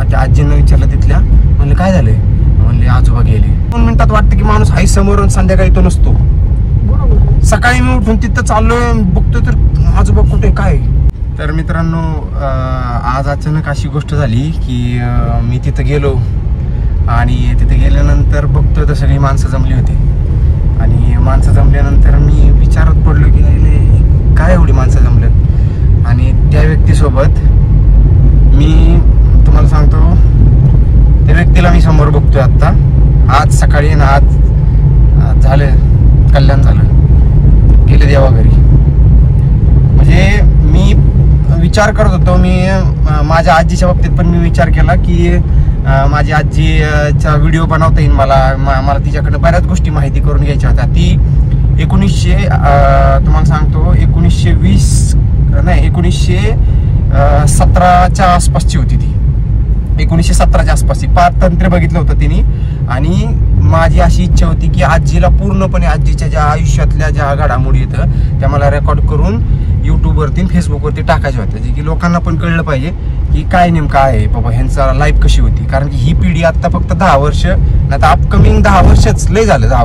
त्या आजींना विचारलं तिथल्या, म्हणलं काय झालंय, म्हणले आजोबा गेले. 2 मिनिटात वाटतं की माणूस हाय समोर, संध्याकाळी तो नसतो. सकाळी मी उठून तिथं चाललोय, बघतोय तर आजोबा कुठे काय. तर मित्रांनो, आज अचानक अशी गोष्ट झाली की मी तिथं गेलो आणि तिथे गेल्यानंतर बघतोय तर सगळी माणसं जमली होती. आणि माणसं जमल्यानंतर मी विचारत पडलो की काय एवढी माणसं जमल्यात. आणि त्या व्यक्तीसोबत मी तुम्हाला सांगतो, त्या व्यक्तीला मी समोर बघतोय आत्ता. आज सकाळी ना, आज झालं, कल्याण झालं, गेले देवा घरी. म्हणजे मी विचार करत होतो, मी माझ्या आजीच्या बाबतीत पण मी विचार केला की माझी आजीचा व्हिडिओ बनवता येईल मला तिच्याकडनं बऱ्याच गोष्टी माहिती करून घ्यायच्या होत्या. ती 1900 तुम्हाला सांगतो 1917च्या आसपासची होती. ती 1917च्या आसपासची पारतंत्र्य बघितलं होतं तिने. आणि माझी अशी इच्छा होती की आजीला पूर्णपणे आजीच्या ज्या आयुष्यातल्या ज्या घडामोडी येतं त्या मला रेकॉर्ड करून यूट्यूबवरती फेसबुकवरती टाकायच्या होत्या, जे की लोकांना पण कळलं पाहिजे की काय नेमकं आहे बाबा, ह्यांचा लाईफ कशी होती. कारण की ही पिढी आता फक्त 10 वर्ष, नाही तर अपकमिंग 10 वर्षच लय झालं. 10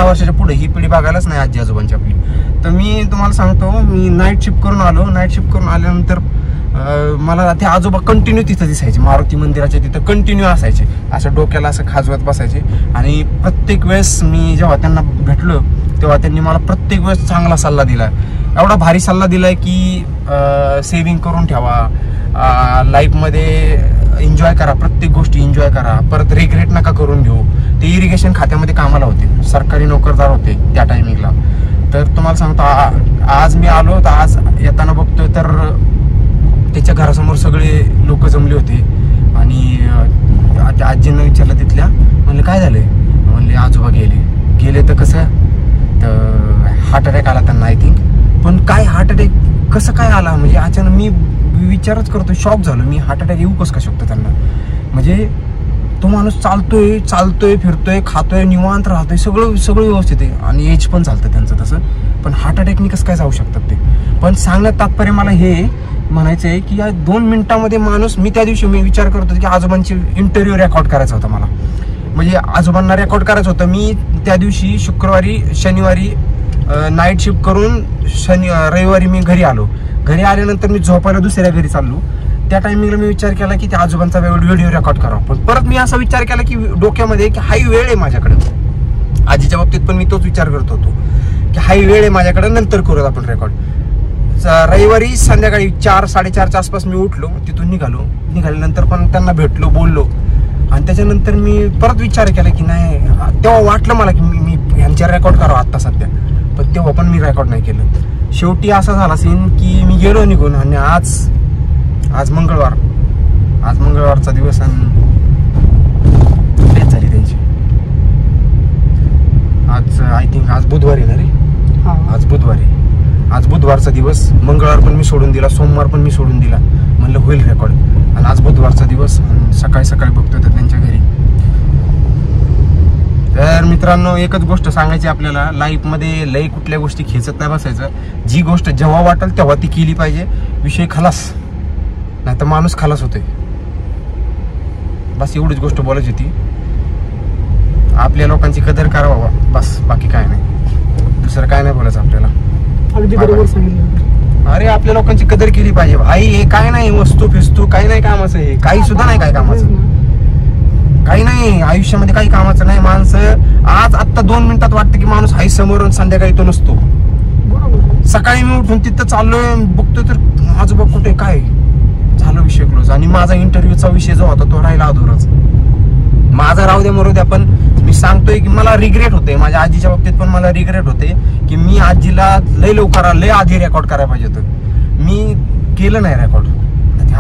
वर्षाच्या पुढे ही पिढी बघायलाच नाही आजी आजोबांची आपली. तर मी तुम्हाला सांगतो, मी नाईट शिफ्ट करून आलो. नाईट शिफ्ट करून आल्यानंतर मला ते आजोबा कंटिन्यू तिथं दिसायचे, मारुती मंदिराच्या तिथं कंटिन्यू असायचे, असं डोक्याला असं खाजवत बसायचे. आणि प्रत्येक वेळेस मी जेव्हा त्यांना भेटलो तेव्हा त्यांनी मला प्रत्येक वेळेस चांगला सल्ला दिला. एवढा भारी सल्ला दिलाय की सेव्हिंग करून ठेवा, लाईफमध्ये एन्जॉय करा, प्रत्येक गोष्टी एन्जॉय करा, परत रिग्रेट नका करून घेऊ. ते इरिगेशन खात्यामध्ये कामाला होते, सरकारी नोकरदार होते त्या टायमिंगला. तर तुम्हाला सांगतो, आज मी आलो तर आज येताना बघतोय तर त्याच्या घरासमोर सगळे लोक जमले होते. आणि त्या आजींना विचारलं तिथल्या, म्हणलं काय झालंय, म्हणले आजोबा गेले. तर कसं, तर हार्ट अटॅक आला त्यांना आय थिंक. पण काय हार्ट अटॅक कसं काय आला, म्हणजे अचानक मी विचारच करतो, शॉक झालो मी. हार्ट अटॅक येऊ कसं काय शकतो त्यांना. म्हणजे तो माणूस चालतोय फिरतोय, खातोय, निवांत राहतोय, सगळं व्यवस्थित आहे. आणि एज पण चालतं त्यांचं तसं. पण हार्ट अटॅकनी कसं काय जाऊ शकतात ते. पण सांगण्यात तात्पर्य मला हे म्हणायचं आहे की या 2 मिनिटामध्ये माणूस, मी त्या दिवशी मी विचार करतो की आजोबांची इंटरव्ह्यू रेकॉर्ड करायचा होता मला. म्हणजे आजोबांना रेकॉर्ड करायचं होतं. मी त्या दिवशी शनिवारी नाईट शिफ्ट करून रविवारी मी घरी आलो. घरी आल्यानंतर मी झोपायला दुसऱ्या घरी चाललो. त्या टायमिंगला मी विचार केला की त्या आजोबांचा व्हिडिओ रेकॉर्ड करावा. पण परत मी असा विचार केला की डोक्यामध्ये की हाही वेळ आहे माझ्याकडे. आजीच्या बाबतीत पण मी तोच विचार करत होतो की हाही वेळ आहे माझ्याकडे, नंतर करूयात आपण रेकॉर्ड. रविवारी संध्याकाळी 4-4:30च्या आसपास मी उठलो, तिथून निघाल्यानंतर पण त्यांना भेटलो, बोललो. आणि त्याच्यानंतर मी परत विचार केला की नाही, तेव्हा वाटलं मला की मी ह्यांच्या रेकॉर्ड करावं आत्ता सध्या. पण तेव्हा पण मी रेकॉर्ड नाही केलं. शेवटी असा झाला सीन की मी गेलो निघून. आणि आज मंगळवारचा दिवस आणि डेथ झाली त्यांची. आज आय थिंक आज बुधवारी ना रे, आज बुधवारचा दिवस. मंगळवार पण मी सोडून दिला, सोमवार पण मी सोडून दिला, म्हणलं होईल रेकॉर्ड. आणि आज बुधवारचा दिवस, सकाळी बघतोय तर त्यांच्या घरी. तर मित्रांनो, एकच गोष्ट सांगायची आपल्याला, लाईफमध्ये लई कुठल्या गोष्टी खेचत नाही बसायचं. जी गोष्ट जेव्हा वाटेल तेव्हा ती केली पाहिजे. विषय खलास, नाही तर माणूस खलास होतोय. बस एवढीच गोष्ट बोलायची होती. आपल्या लोकांची कदर करावा बस, बाकी काय नाही, दुसरं काय नाही बोलायचं आपल्याला. अगदी बरोबर सांगितलं. अरे आपल्या लोकांची कदर केली पाहिजे भाई. हे काय नाही वस्तू फिस्तू काही नाही कामाचं, हे काही सुद्धा नाही काय कामाचं, काही नाही आयुष्यामध्ये काही कामाचं नाही. माणसं आत्ता 2 मिनिटात वाटतं की माणूस हाय समोर, संध्याकाळी तो नसतो. सकाळी मी उठून तिथं चाललोय, बघतोय तर आजोबा कुठे काय झालं, विषय क्लोज. आणि माझा इंटरव्ह्यूचा विषय जो होता तो राहिला अधुराच. माझा राहू द्या मरू द्या, पण मी सांगतोय की मला रिग्रेट होते. माझ्या आजीच्या बाबतीत पण मला रिग्रेट होते की मी आजीला लय आधी रेकॉर्ड करायला पाहिजे होतं. मी केलं नाही रेकॉर्ड.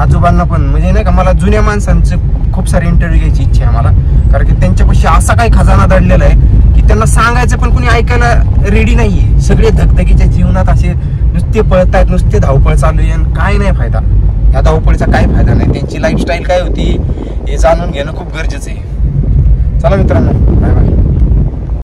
आजोबांना पण म्हणजे नाही का, मला जुन्या माणसांचे खूप सारे इंटरव्ह्यू घ्यायची इच्छा आहे मला. कारण की त्यांच्यापाशी असा काही खजाना दडलेला आहे की त्यांना सांगायचं पण कोणी ऐकायला रेडी नाहीये. सगळे धगधगीच्या जीवनात असे नुसते पळतायत, नुसते धावपळ चालू आहे. आणि काय नाही फायदा, या धावपळीचा काय फायदा नाही. त्यांची लाईफस्टाईल काय होती हे जाणून घेणं खूप गरजेचं आहे. चला मित्रांनो, बाय बाय.